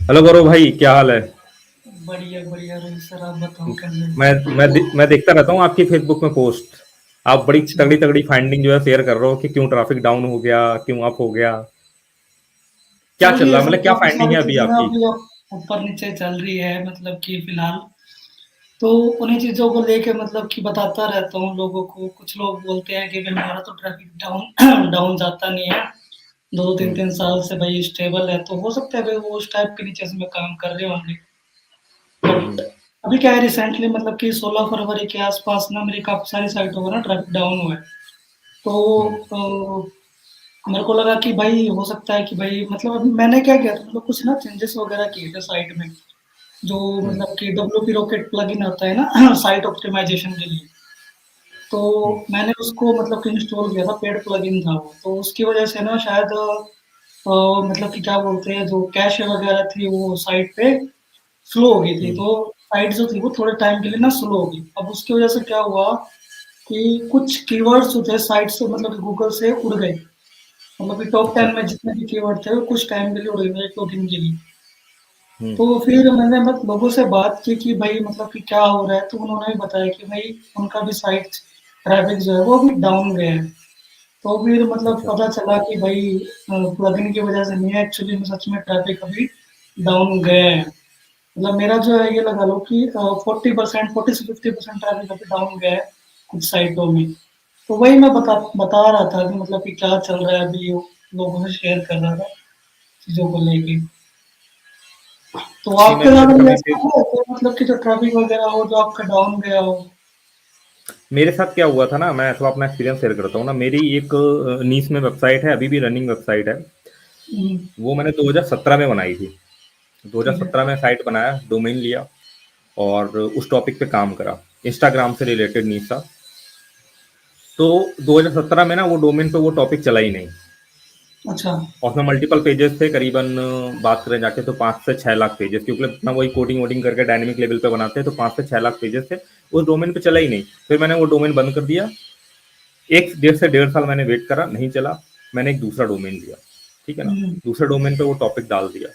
Hello गौरव भाई, क्या हाल है? बढ़िया बढ़िया रोहित सर, आप बताओ कर रहे मैं हो। मैं देखता रहता हूँ आपकी फेसबुक में पोस्ट। आप बड़ी अच्छा। तगड़ी तगड़ी फाइंडिंग जो है शेयर कर रहे हो कि क्यों ट्रैफिक डाउन हो गया, क्यों अप हो गया। क्या चल चल रही रहा है है, सर, मतलब क्या काफी फाइंडिंग सारी है अभी चीजें ना आपकी? अभी ऊपर नीचे चल रही है, मतलब कि फिलहाल तो उन्हीं चीजों को लेके मतलब कि बताता रहता हूँ लोगों को। कुछ लोग बोलते हैं कि भाई मेरा तो ट्रैफिक डाउन डाउन जाता नहीं है, दो तीन हम्म। तीन साल से भाई स्टेबल है। तो हो सकता है भाई वो उस टाइप के नीचे से में काम कर रहे होंगे। बट हम्म। अभी क्या है, रिसेंटली मतलब कि 16 फरवरी के आसपास ना मेरी काफी सारी साइटों पर ना ट्रैफिक डाउन हुआ है। हम्म। तो मेरे को लगा कि भाई हो सकता है कि भाई मतलब अभी मैंने क्या किया था, मतलब कुछ ना चेंजेस वगैरह किए थे साइट में। जो हम्म। मतलब कि डब्ल्यूपी रॉकेट प्लगइन आता है ना साइट ऑप्टिमाइजेशन के लिए। तो हम्म। मैंने उसको मतलब कि इंस्टॉल किया था, पेड प्लगइन था वो। तो उसकी वजह से ना शायद मतलब कि क्या बोलते हैं, जो कैश वगैरह थी वो साइट पे स्लो हो गई थी। हम्म। तो साइट जो थी वो थोड़े टाइम के लिए ना स्लो हो गई। अब उसकी वजह से क्या हुआ कि कुछ कीवर्ड्स जो थे साइट से मतलब कि गूगल से उड़ गए। मतलब कि टॉप अच्छा। 10 में जितने भी कीवर्ड थे वो कुछ टाइम के लिए उड़ गए, 1-2 दिन के लिए। हम्म। तो फिर मैंने मतलब लोगों से बात की कि भाई मतलब कि क्या हो रहा है। तो उन्होंने भी बताया कि भाई उनका भी साइट ट्रैफिक जो है वो भी डाउन गया है। तो फिर मतलब अच्छा। पता चला कि भाई प्लगइन की वजह से नहीं है, एक्चुअली में सच में ट्रैफिक अभी डाउन गया है। मतलब मेरा जो है ये लगा लो कि 40% 40 से 50% ट्रैफिक अभी डाउन गया है कुछ साइटों में। तो वही मैं बता बता रहा था कि मतलब कि क्या चल रहा है अभी, लोगों से शेयर कर रहा था चीज़ों को लेके। तो नहीं, मैं आपके साथ भी मित्र में ऐसा हुआ है कोई, मतलब कि जो ट्रैफिक वगैरह हो जो आपका डाउन गया हो? मेरे साथ क्या हुआ था ना, मैं थोड़ा अपना एक्सपीरियंस शेयर करता हूँ ना। मेरी एक नीस में वेबसाइट है, अभी भी रनिंग वेबसाइट है। हुँ, वो मैंने 2017 में बनाई थी। ठीक है। 2017 में साइट बनाया, डोमेन लिया और उस टॉपिक पे काम करा। इंस्टाग्राम से रिलेटेड नहीं था। तो 2017 में ना वो डोमेन पे वो टॉपिक चला ही नहीं। अच्छा। और उसमें मल्टीपल पेजेस थे, करीबन बात करें जाके तो 5 से 6 लाख पेजेस, क्योंकि अपना वही कोडिंग वोडिंग करके डायनेमिक लेवल पे बनाते हैं, तो 5 से 6 लाख पेजेस थे। उस डोमेन पे चला ही नहीं। फिर मैंने वो डोमेन बंद कर दिया। एक 1.5 से 1.5 साल मैंने वेट करा, नहीं चला। मैंने एक दूसरा डोमेन लिया। ठीक है ना। हुँ, दूसरे डोमेन पे वो टॉपिक डाल दिया।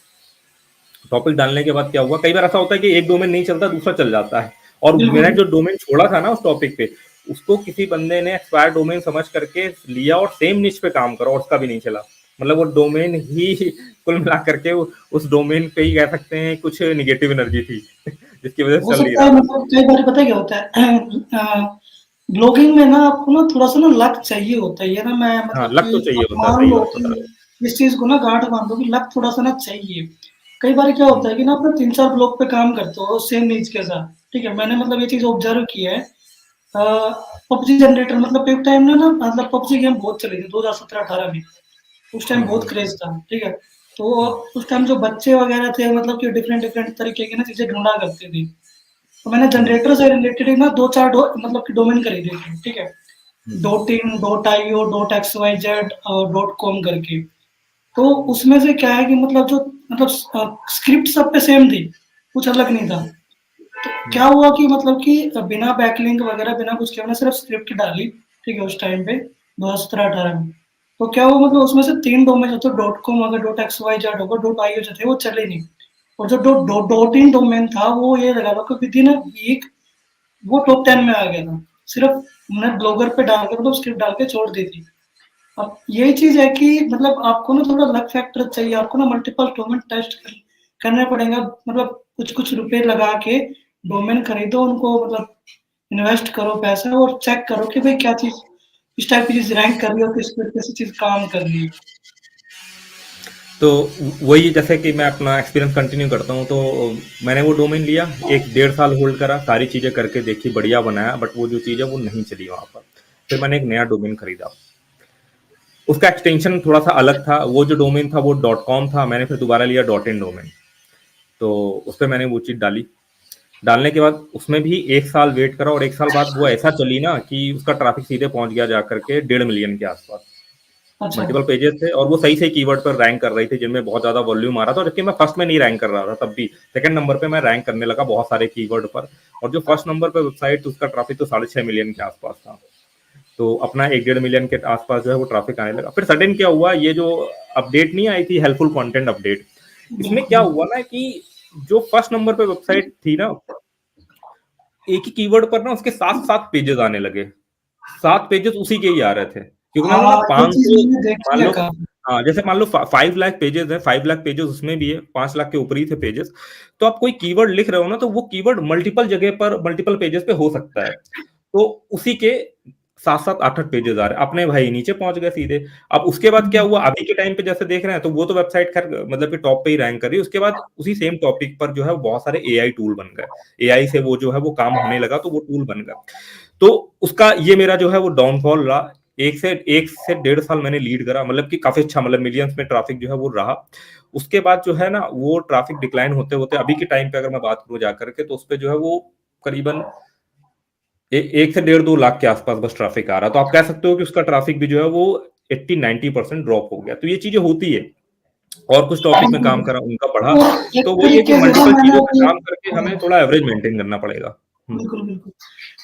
टॉपिक डालने के बाद क्या हुआ, कई बार ऐसा होता है कि एक डोमेन नहीं चलता, दूसरा चल जाता है। और मैंने बिल्कुल। जो डोमेन छोड़ा था ना उस टॉपिक पे, उसको किसी बंदे ने एक्सपायर डोमेन समझ करके लिया और सेम निच पे काम करा, और उसका भी नहीं चला। मतलब वो डोमेन ही कुल मिला करके उस डोमेन पे ही कह सकते हैं कुछ निगेटिव एनर्जी थी जिसकी वजह से हो चल नहीं सकता रहा है, था। मतलब कई बार पता है क्या होता है ब्लॉगिंग में ना आपको ना थोड़ा-सा ना लक चाहिए होता है। ये ना मैं हाँ, मतलब लक कि तो चाहिए आप होता है, मान सही लो बात बता कि रहे इस चीज़ को ना गाँठ बाँधो कि लक थोड़ा-सा ना चाहिए। कई बार क्या हो। होता है कि ना आप ना 3-4 ब्लॉग पे काम करते हो सेम नीज के साथ, ठीक है? मैंने मतलब ये चीज़ ऑब्ज़र्व की है। अ, पबजी जनरेटर मतलब एक टाइम में ना मतलब पबजी गेम बहुत चली थी 2017-18 में। उस टाइम बहुत क्रेज़ था, ठीक है? तो उस टाइम जो बच्चे वगैरह थे मतलब कि डिफरेंट डिफरेंट तरीके की ना चीज़ें ढूँढा करते थे। तो मैंने हम्म। जनरेटर से रिलेटेड ही ना 2-4 मतलब कि डोमेन खरीदे थे, ठीक है? हम्म। Dot in, dot IO, dot XYZ और डॉट कॉम करके। तो उसमें से क्या है कि मतलब जो मतलब स्क्रिप्ट सब पे सेम थी, कुछ अलग नहीं था। तो क्या हम्म। हुआ कि मतलब कि बिना बैकलिंक वगैरह बिना कुछ किए मैंने सिर्फ स्क्रिप्ट डाली, ठीक है? उस टाइम पे 2017-18 में। तो क्या हुआ, मतलब उसमें से 3 डोमेन जो थे, डॉट कॉम होगा, डॉट एक्सवाईजेड होगा, डॉट आईओ जो थे वो चले नहीं। और जो डॉट इन डोमेन था वो ये लगा लो कि विदिन अ वीक वो टॉप 10 में आ गया था। सिर्फ मैंने ब्लॉगर पे डाल के मतलब स्क्रिप्ट डाल के छोड़ दी थी। अब यही चीज़ है कि मतलब आपको ना थोड़ा लक फैक्टर चाहिए, आपको ना मल्टीपल डोमेन टेस्ट करने पड़ेगा। मतलब कुछ-कुछ रुपए लगा के डोमेन खरीदो, उनको मतलब इन्वेस्ट करो पैसा और चेक करो कि भाई क्या चीज़ किस टाइप की चीज़ रैंक कर रही है और किस पे कैसी चीज़ काम कर रही है। तो वही, जैसे कि मैं अपना एक्सपीरियंस कंटिन्यू करता हूँ, तो मैंने वो डोमेन लिया, एक 1.5 साल होल्ड करा, सारी चीज़ें करके देखी, बढ़िया बनाया, बट वो जो चीज़ है वो नहीं चली वहाँ पर। फिर मैंने एक नया डोमेन खरीदा। उसका एक्सटेंशन थोड़ा सा अलग था। वो जो डोमेन था वो डॉट कॉम था, मैंने फिर दोबारा लिया डॉट इन डोमेन। तो उस पर मैंने वो चीज़ डाली। डालने के बाद उसमें भी 1 साल वेट करा, और 1 साल बाद वो ऐसा चली ना कि उसका ट्रैफिक सीधे पहुंच गया जा करके 1.5 मिलियन के आसपास। अच्छा। मल्टीपल पेजेस थे और वो सही सही कीवर्ड पर रैंक कर रही थी, जिनमें बहुत ज्यादा वॉल्यूम आ रहा था। और जबकि मैं फर्स्ट में नहीं रैंक कर रहा था, तब भी सेकंड नंबर पे मैं रैंक करने लगा बहुत सारे कीवर्ड पर। और जो फर्स्ट नंबर पे वेबसाइट थी उसका ट्रैफिक तो 6.5 मिलियन के आसपास था। तो अपना 1.5 मिलियन के आसपास जो है वो ट्रैफिक आने लगा। फिर सडन क्या हुआ, ये जो अपडेट नहीं आई थी, हेल्पफुल कंटेंट अपडेट, इसमें क्या बिल्कुल। हुआ ना कि जो फर्स्ट नंबर पे वेबसाइट थी ना, एक ही कीवर्ड पर ना उसके 7-7 पेजेज़ आने लगे। 7 पेजेज़ उसी के ही आ रहे थे। क्योंकि ना हाँ, ये चीज़ 500 मैंने देखी मान है लो काफ़ी। हाँ, जैसे मान लो 5 लाख पेजेज़ हैं, 5 लाख पेजेज़ उसमें भी है, 5 लाख के ऊपर ही थे पेजेज़। तो आप कोई कीवर्ड लिख रहे हो ना, तो वो कीवर्ड मल्टीपल जगह पर, मल्टीपल पेजेज़ पे हो सकता है। तो उसी के 7-7 8-8 पेजेज़ आ रहे हैं। अपने भाई नीचे पहुँच गए सीधे। अब उसके बाद क्या हुँ, हुआ, अभी के टाइम पे जैसे देख रहे हैं, तो वो तो वेबसाइट खैर मतलब कि टॉप पे ही रैंक कर रही है। उसके बाद उसी सेम टॉपिक पर जो है बहुत सारे एआई टूल बन गए। एआई से वो जो है वो काम होने लगा, तो वो टूल बन गया। तो उसका ये मेरा जो है वो डाउनफॉल रहा। 1 से डेढ़ साल मैंने लीड करा, मतलब कि काफ़ी अच्छा, मतलब मिलियंस में ट्रैफ़िक जो है वो रहा। उसके बाद जो है ना वो ट्रैफ़िक डिक्लाइन होते-होते अभी के टाइम पे अगर मैं बात करूँ जाकर के, तो उसपे जो है वो करीबन 1 से डेढ़ 2 लाख के आस-पास बस ट्रैफ़िक आ रहा है। तो आप कह सकते हो कि उसका ट्रैफ़िक भी जो है वो 80-90% ड्रॉप हो गया। तो ये चीज़ें होती है। और कुछ टॉपिक में काम बिल्कुल। करा, उनका बढ़ा। और एक तो वही है कि तरीके से ना मल्टीपल मैंने चीज़ों पे अभी काम करके हमें थोड़ा एवरेज मेंटेन करना पड़ेगा। हुँ। बिल्कुल, बिल्कुल।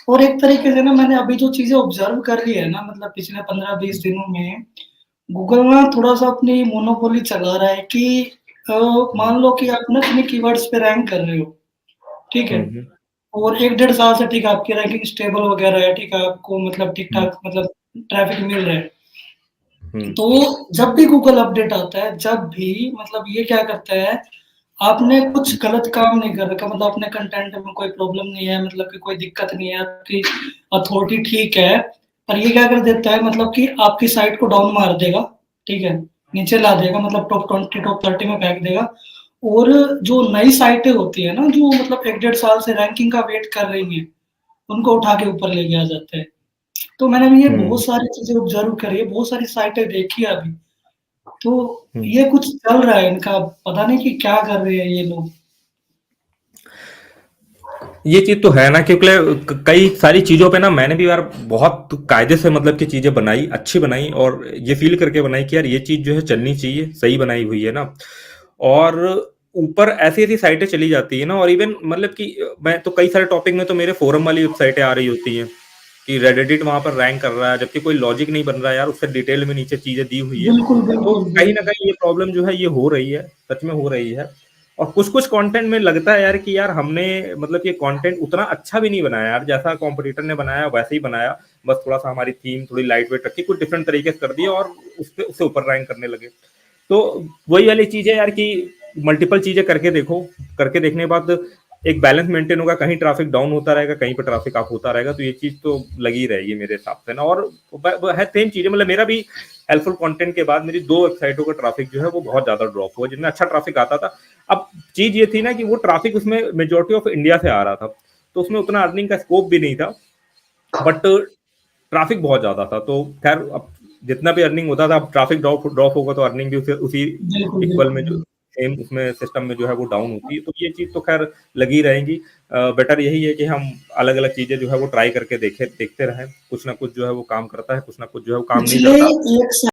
और एक तरीके से ना मैंने अभी जो चीज़ें ऑब्ज़र्व कर ली है ना मतलब पिछले 15-20 दिनों में, गूगल ना थोड़ा-सा अपनी मोनोपोली चला रहा है कि अ, हुँ। मान लो कि आप ना किन्हीं कीवर्ड्स पे रैंक कर रहे हो, ठीक है? हुँ, हुँ। और 1 डेढ़ साल से ठीक है आपकी रैंकिंग स्टेबल वगैरह है, ठीक है? आपको मतलब हुँ, ठीक-ठाक मतलब ट्रैफ़िक मिल रहा है। हुँ, तो जब भी गूगल अपडेट आता है, जब भी मतलब ये क्या करता है, आपने कुछ हुँ, गलत काम नहीं कर रखा मतलब अपने कंटेंट में कोई प्रॉब्लम नहीं है, मतलब कि कोई दिक्कत नहीं है, आपकी अथॉरिटी ठीक है। पर ये क्या कर देता है मतलब कि आपकी साइट को डाउन मार देगा, ठीक है? नीचे ला देगा मतलब टॉप 20, टॉप 30 में फेंक देगा। और जो नई साइटें होती है ना, जो मतलब 1 डेढ़ साल से रैंकिंग का वेट कर रही हैं, उनको उठा के ऊपर लेके आ जाते हैं। तो मैंने भी ये हुँ, बहुत सारी चीज़ें ऑब्ज़र्व करी है, बहुत सारी साइटें देखी है अभी। तो हुँ। ये कुछ चल रहा है इनका, पता नहीं कि क्या कर रहे हैं ये लोग। ये चीज़ तो है ना, क्योंकि कई सारी चीज़ों पे ना मैंने भी यार बहुत कायदे से मतलब कि चीज़ें बनाई, अच्छी बनाई, और ये फ़ील करके बनाई कि यार ये चीज़ जो है चलनी चाहिए, सही बनाई हुई है ना। और ऊपर ऐसी-ऐसी साइटें चली जाती है ना, और इवन मतलब कि मैं तो कई सारे टॉपिक में तो मेरे फ़ोरम वाली वेबसाइटें आ रही होती हैं, कि रेडिट वहाँ पर रैंक कर रहा है, जबकि कोई लॉजिक नहीं बन रहा है यार, उससे डिटेल में नीचे चीज़ें दी हुई है। बिल्कुल, तो बिल्कुल, कहीं न बिल्कुल। कहीं ये प्रॉब्लम जो है ये हो रही है, सच में हो रही है। और कुछ-कुछ कंटेंट में लगता है यार कि यार हमने मतलब ये कंटेंट उतना अच्छा भी नहीं बनाया यार, जैसा कॉम्पिटिटर ने बनाया वैसे ही बनाया। बस थोड़ा-सा हमारी थीम थोड़ी लाइट वेट रखी, कुछ डिफरेंट तरीके से कर दिया और उसपे उससे ऊपर रैंक करने लगे। तो वही वाली चीज़ है यार कि मल्टीपल चीज़ें करके देखो, करके देखने के बाद एक बैलेंस मेंटेन होगा, कहीं ट्रैफिक डाउन होता रहेगा, कहीं पे ट्रैफिक अप होता रहेगा, तो ये चीज़ तो लगी रहेगी मेरे हिसाब से ना। और ब है सेम चीज़ है, मतलब मेरा भी हेल्पफुल कंटेंट के बाद मेरी 2 वेबसाइटों का ट्रैफिक जो है वो बहुत ज़्यादा ड्रॉप हुआ, जिनमें अच्छा ट्रैफिक आता था। अब चीज़ ये थी ना कि वो ट्रैफिक उसमें मेजॉरिटी ऑफ इंडिया से आ रहा था, तो उसमें उतना अर्निंग का स्कोप भी नहीं था, बट ट्रैफिक बहुत ज़्यादा था। तो खैर अब जितना भी अर्निंग होता था, अब ट्रैफिक ड्रॉप ड्रॉप होगा तो अर्निंग भी उसी उसी बिल्कुल, इक्वल बिल्कुल, में जो बिल्कुल। सेम उसमें सिस्टम में जो है वो डाउन होती है। तो ये चीज़ तो खैर लगी रहेगी। बेटर यही है कि हम अलग-अलग चीज़ें जो है वो ट्राई करके देखते रहें। कुछ ना कुछ जो है वो काम करता है, कुछ ना कुछ जो है वो काम नहीं पिछले करता। 1 सा